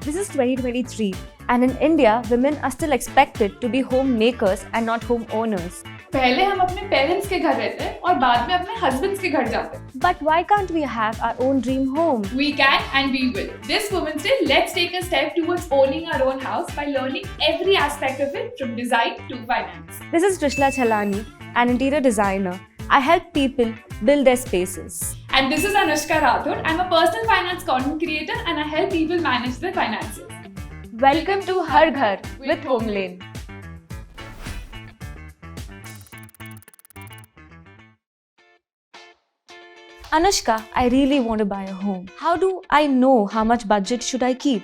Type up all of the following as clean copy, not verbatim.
This is 2023 and in India, women are still expected to be homemakers and not homeowners. पहले हम अपने parents के घर रहते हैं और बाद में अपने हस्बैंड्स के घर जाते हैं. But why can't we have our own dream home? We can and we will. This Women's Day, let's take a step towards owning our own house by learning every aspect of it from design to finance. This is Trishlaa Challani, an interior designer. I help people build their spaces. And this is Anushka Rathod. I'm a personal finance content creator and I help people manage their finances. Welcome to Her Ghar with HomeLane. Anushka, I really want to buy a home. How do I know how much budget should I keep?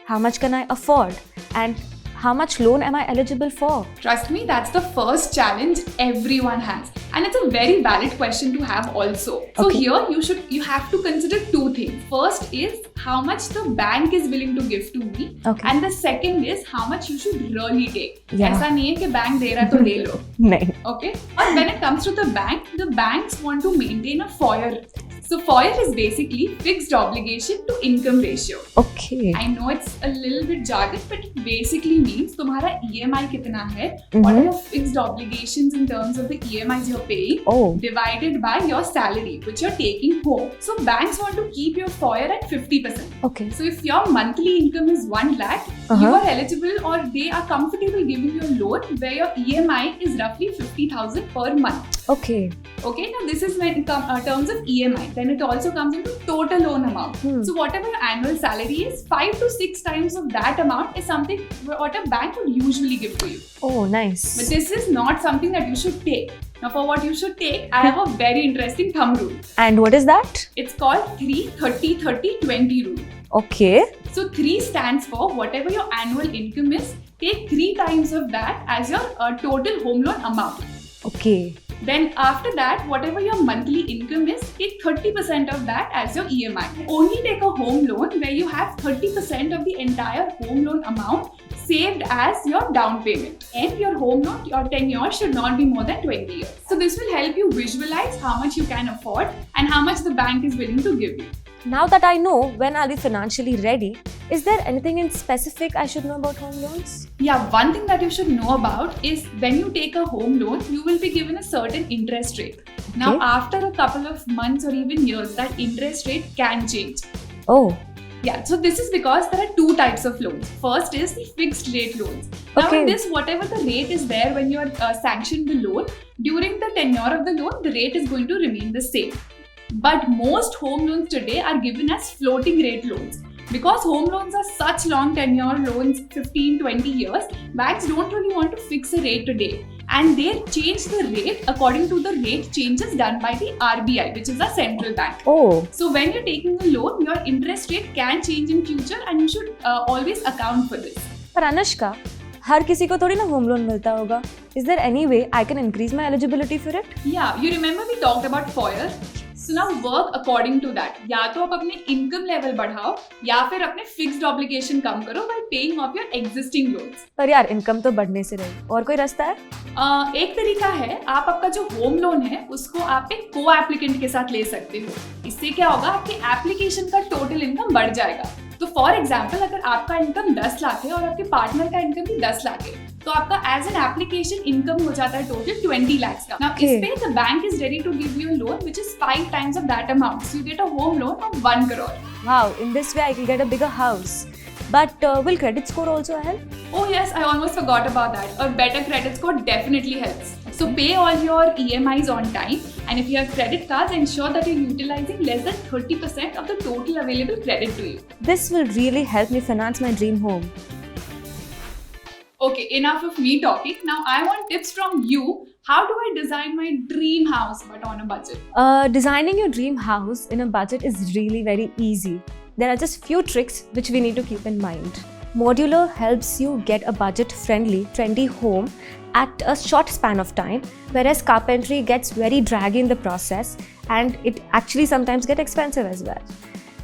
How much can I afford? And how much loan am I eligible for? Trust me, that's the first challenge everyone has. And it's a very valid question to have also. So here you have to consider two things. First is how much the bank is willing to give to me. And the second is how much you should really take. ऐसा नहीं है कि bank दे रहा है तो ले लो. नहीं. Okay? And when it comes to the banks want to maintain a FOIR. So FOIR is basically fixed obligation to income ratio. Okay. I know it's a little bit jargon, but it basically means तुम्हारा EMI कितना है, what are your fixed obligations in terms of the EMIs you're paying, divided by your salary which you're taking home. So banks want to keep your FOIR at 50%. Okay. So if your monthly income is 1 lakh, you are eligible or they are comfortable giving you a loan where your EMI is roughly 50,000 per month. Okay. Okay, now this is when terms of EMI. Then it also comes into total loan amount. So whatever your annual salary is, 5 to 6 times of that amount is something what a bank would usually give to you. Oh, nice. But this is not something that you should take. Now for what you should take, I have a very interesting thumb rule. And what is that? It's called 3-30-30-20 rule. Okay. So 3 stands for whatever your annual income is, take 3 times of that as your total home loan amount. Okay. Then after that, whatever your monthly income is, take 30% of that as your EMI. Only take a home loan where you have 30% of the entire home loan amount saved as your down payment. And your home loan, your tenure should not be more than 20 years. So this will help you visualize how much you can afford and how much the bank is willing to give you. Now that I know when I'll be financially ready, is there anything in specific I should know about home loans? Yeah, one thing that you should know about is when you take a home loan, you will be given a certain interest rate. Now, after a couple of months or even years, that interest rate can change. Oh. Yeah, so this is because there are 2 types of loans. First is the fixed rate loans. Now in this, whatever the rate is there when you are sanctioned the loan, during the tenure of the loan, the rate is going to remain the same. But most home loans today are given as floating rate loans. Because home loans are such long tenure loans, 15-20 years, banks don't really want to fix a rate today. And they change the rate according to the rate changes done by the RBI, which is a central bank. Oh. So when you're taking a loan, your interest rate can change in future and you should always account for this. But Anushka, हर किसी को थोड़ी ना home loan मिलता होगा. Is there any way I can increase my eligibility for it? Yeah, you remember we talked about FOIR? So now work according to that. या तो आप अपने income level बढ़ाओ या फिर अपने fixed obligation कम करो by paying off your existing loans. पर यार income तो बढ़ने से रही. और कोई रास्ता है? एक तरीका है, आप आपका जो होम लोन है उसको आप एक को-एप्लीकेंट के साथ ले सकते हो. इससे क्या होगा, आपके एप्लीकेशन का टोटल इनकम बढ़ जाएगा. तो फॉर एग्जाम्पल अगर आपका इनकम 10 लाख है और आपके पार्टनर का इनकम भी 10 लाख है, तो आपका एज एन एप्लीकेशन इनकम हो जाता है टोटल 20 lakhs का. Now इस पे the bank is ready to give you a loan which is 5 times of that amount. So you get a home loan of 1 crore. Wow, in this way I can get a bigger house. But will credit score also help? Oh yes, I almost forgot about that. A better credit score definitely helps. So pay all your EMIs on time, and if you have credit cards, ensure that you're utilizing less than 30% of the total available credit to you. This will really help me finance my dream home. Okay, enough of me talking. Now I want tips from you. How do I design my dream house but on a budget? Designing your dream house in a budget is really very easy. There are just few tricks which we need to keep in mind. Modular helps you get a budget-friendly, trendy home at a short span of time, whereas carpentry gets very draggy in the process and it actually sometimes gets expensive as well.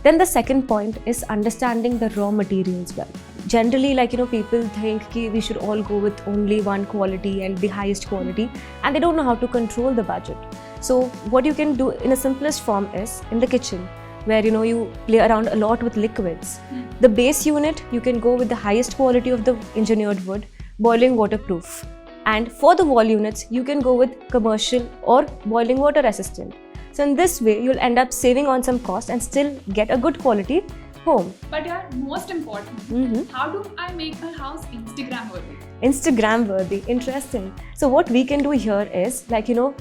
Then the second point is understanding the raw materials well. Generally, people think that we should all go with only one quality and the highest quality, and they don't know how to control the budget. So what you can do in a simplest form is, in the kitchen, where you play around a lot with liquids. The base unit, you can go with the highest quality of the engineered wood, boiling waterproof. And for the wall units, you can go with commercial or boiling water resistant. So in this way, you'll end up saving on some cost and still get a good quality home. But yeah, most important, how do I make a house Instagram worthy? Instagram worthy, interesting. So what we can do here is,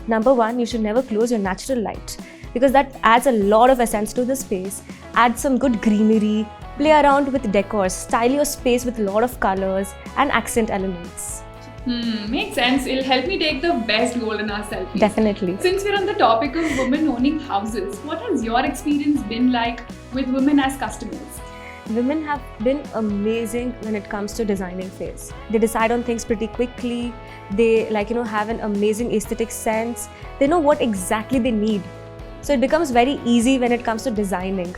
number one, you should never close your natural light, because that adds a lot of essence to the space. Add some good greenery, play around with decors, style your space with a lot of colors and accent elements. Makes sense. It'll help me take the best goal in our selfies. Definitely. Since we're on the topic of women owning houses, what has your experience been like with women as customers? Women have been amazing when it comes to designing phase. They decide on things pretty quickly. They have an amazing aesthetic sense. They know what exactly they need. So it becomes very easy when it comes to designing.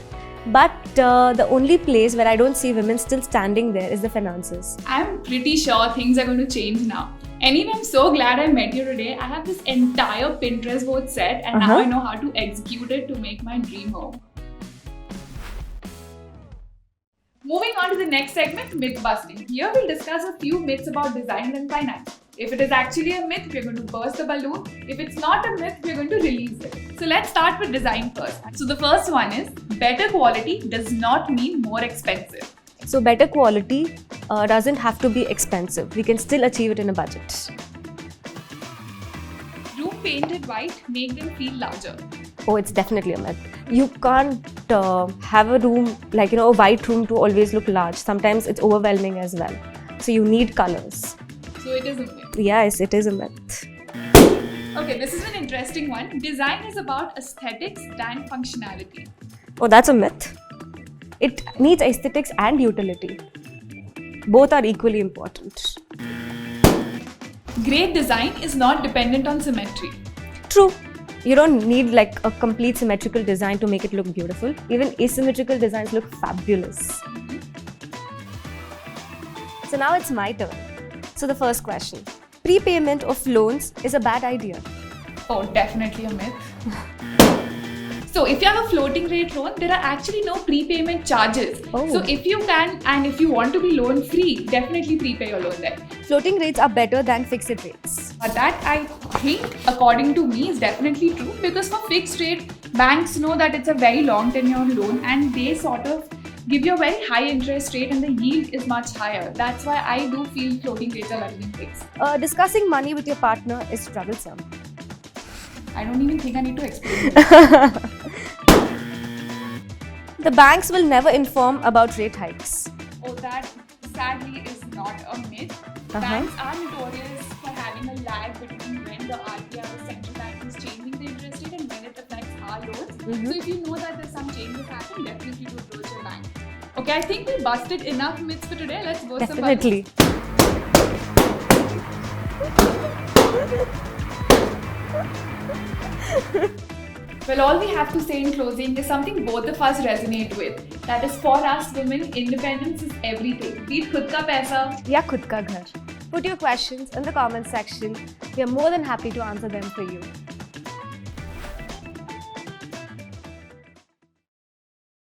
But the only place where I don't see women still standing there is the finances. I'm pretty sure things are going to change now. Anyway, I'm so glad I met you today. I have this entire Pinterest board set and now I know how to execute it to make my dream home. Moving on to the next segment, Mythbusting. Here we'll discuss a few myths about design and finance. If it is actually a myth, we're going to burst the balloon. If it's not a myth, we're going to release it. So let's start with design first. So the first one is, better quality does not mean more expensive. So better quality doesn't have to be expensive. We can still achieve it in a budget. Room painted white make them feel larger. Oh, it's definitely a myth. You can't have a room, a white room to always look large. Sometimes it's overwhelming as well. So you need colors. So it is a myth. Yes, it is a myth. Okay, this is an interesting one. Design is about aesthetics than functionality. Oh, that's a myth. It needs aesthetics and utility. Both are equally important. Great design is not dependent on symmetry. True. You don't need a complete symmetrical design to make it look beautiful. Even asymmetrical designs look fabulous. So now it's my turn. So the first question. Prepayment of loans is a bad idea. Oh, definitely a myth. So if you have a floating rate loan, there are actually no prepayment charges. Oh. So if you can and if you want to be loan free, definitely prepay your loan there. Floating rates are better than fixed rates. But that I think, according to me, is definitely true, because for fixed rate, banks know that it's a very long tenure loan and they sort of give you a very high interest rate and the yield is much higher. That's why I do feel floating rates are better than fixed. Discussing money with your partner is troublesome. I don't even think I need to explain it. The banks will never inform about rate hikes. Oh, that sadly is not a myth. Banks are notorious for having a lag between when the RBI or central bank is changing the interest rate and when it affects our loans. So if you know that there's some changes happen, definitely do approach your bank. Okay, I think we busted enough myths for today. Let's go some Definitely. Well, all we have to say in closing is something both of us resonate with. That is, for us women, independence is everything. Be it khud ka paisa ya khud ka ghar. Put your questions in the comment section. We are more than happy to answer them for you.